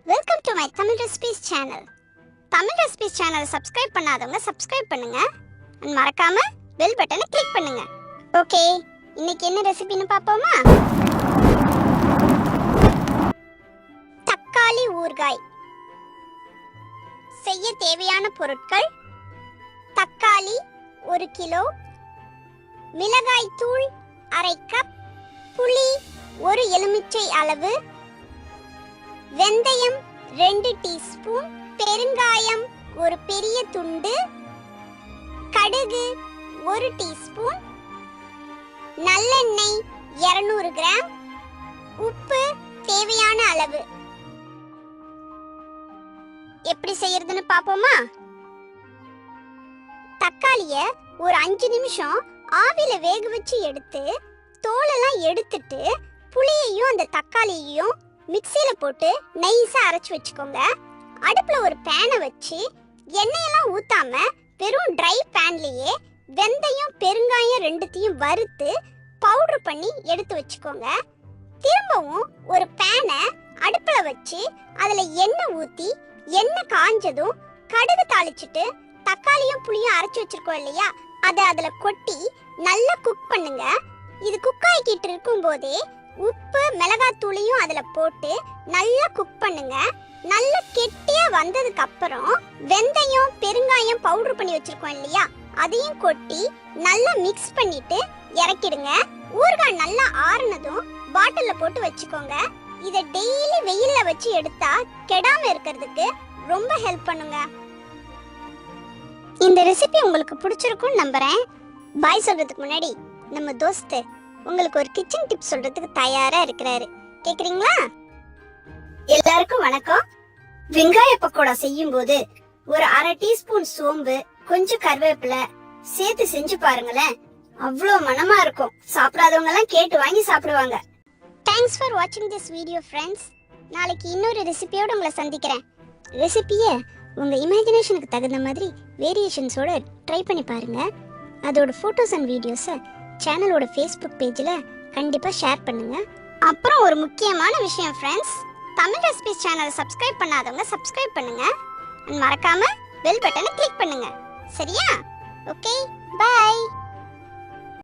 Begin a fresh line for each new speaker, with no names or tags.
Welcome to my Tamil Recipes channel. Tamil Recipes channel subscribe பண்ணாதவங்க subscribe பண்ணுங்க and மறக்காம bell button click பண்ணுங்க. Okay, இன்னைக்கு என்ன ரெசிபின்னு பாப்போமா? தக்காளி ஊறுகாய். செய்ய தேவையான பொருட்கள்: தக்காளி 1 கிலோ, மிளகாய் தூள் 1/2 கப், புளி 1 எலுமிச்சை அளவு, வெந்தயம் 2 டீஸ்பூன், பெருங்காயம் 1 பெரிய துண்டு, கடுகு 1 டீஸ்பூன், நல்லெண்ணெய் 200 கிராம், உப்பு தேவையான அளவு. எப்படி செய்யறதுன்னு பாப்போமா? தக்காளிய ஒரு 5 நிமிஷம் ஆவில வேக வச்சு எடுத்து தோலெல்லாம் எடுத்துட்டு புளியையும் அந்த தக்காளியையும் மிக்ஸில போட்டு நைஸா அரைச்சு வச்சுக்கோங்க. அடுப்புல ஒரு பேனை வச்சு எண்ணெயெல்லாம் ஊத்தாம வெறும் ட்ரை பேன்லயே வெந்தயம் பெருங்காயம் ரெண்டுத்தையும் வறுத்து பவுடர் பண்ணி எடுத்து வச்சுக்கோங்க. திரும்பவும் ஒரு பேனை அடுப்புல வச்சு அதுல எண்ணெய் ஊத்தி எண்ணெய் காஞ்சதும் கடுகு தாளிச்சிட்டு தக்காளியும் புளியும் அரைச்சு வச்சிருக்கோம் இல்லையா, அதை அதுல கொட்டி நல்லா குக் பண்ணுங்க. இது குக் ஆகிக்கிட்டு இருக்கும் போதே உப்பு மிளகாத்தூளையும் அதுல போட்டு நல்லா குக் பண்ணுங்க. நல்லா கெட்டியா வந்ததுக்கு அப்புறம் வெந்தயம் பெருங்காயம் பவுடர் பண்ணி வச்சிருக்கோம் இல்லையா, அதையும் கொட்டி நல்லா மிக்ஸ் பண்ணிட்டு இறக்கிடுங்க. ஊறுகாய் நல்லா ஆறுனதும் பாட்டில்ல போட்டு வச்சுக்கோங்க. இதை டெய்லி வெயில்ல வச்சு எடுத்தா கெடாம இருக்கிறதுக்கு ரொம்ப ஹெல்ப் பண்ணுங்க. இந்த ரெசிபி உங்களுக்கு பிடிச்சிருக்கும்னு நம்புறேன். பாய் சொல்றதுக்கு முன்னாடி நம்ம தோஸ்து உங்களுக்கு ஒரு கிச்சன் டிப் சொல்றதுக்கு தயாரா இருக்கிறாரு. கேக்குறீங்களா? எல்லாருக்கும் வணக்கம். வெங்காய பக்கோடா செய்யும் போது ஒரு 1/2 டீஸ்பூன் சோம்பு, கொஞ்சம் கருவேப்பிலை சேர்த்து செஞ்சு பாருங்களேன், அவ்வளோ மனமா இருக்கும். சாப்பிடாதவங்க எல்லாம் கேட்டு வாங்கி சாப்பிடுவாங்க. தேங்க்ஸ் ஃபார் வாட்சிங் திஸ் வீடியோ ஃப்ரெண்ட்ஸ். நாளைக்கு இன்னொரு ரெசிபியோட உங்களை சந்திக்கிறேன். ரெசிபியை உங்க இமேஜினேஷனுக்கு தகுந்த மாதிரி வேரியேஷன்ஸோட ட்ரை பண்ணி பாருங்க. அதோட ஃபோட்டோஸ் அண்ட் வீடியோஸை சேனலோட ஃபேஸ்புக் பேஜில் கண்டிப்பாக ஷேர் பண்ணுங்க. அப்புறம் ஒரு முக்கியமான விஷயம் ஃப்ரெண்ட்ஸ், தமிழ் ரெசிபிஸ் சேனலை சப்ஸ்கிரைப் பண்ணாதவங்க சப்ஸ்கிரைப் பண்ணுங்க. மறக்காம பெல் பட்டனை கிளிக் பண்ணுங்க. சரியா? Okay, by.